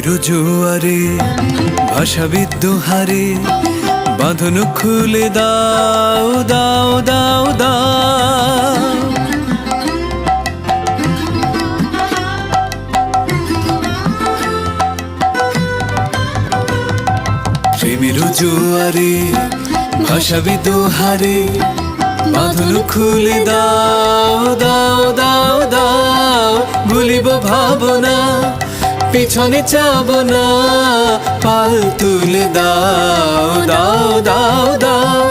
প্রেমের জোয়ারে ভাষা বিদ্যুহারে বাঁধন খুলে দাও দাও দাও দাও। প্রেমের জোয়ারে ভাষা বিদ্যুহারে বাঁধন খুলে দাও দাও দাও দাও। ভুলিব ভাবনা পিছনে চাব না, পাল তুলে দাও দাও দাও দাও।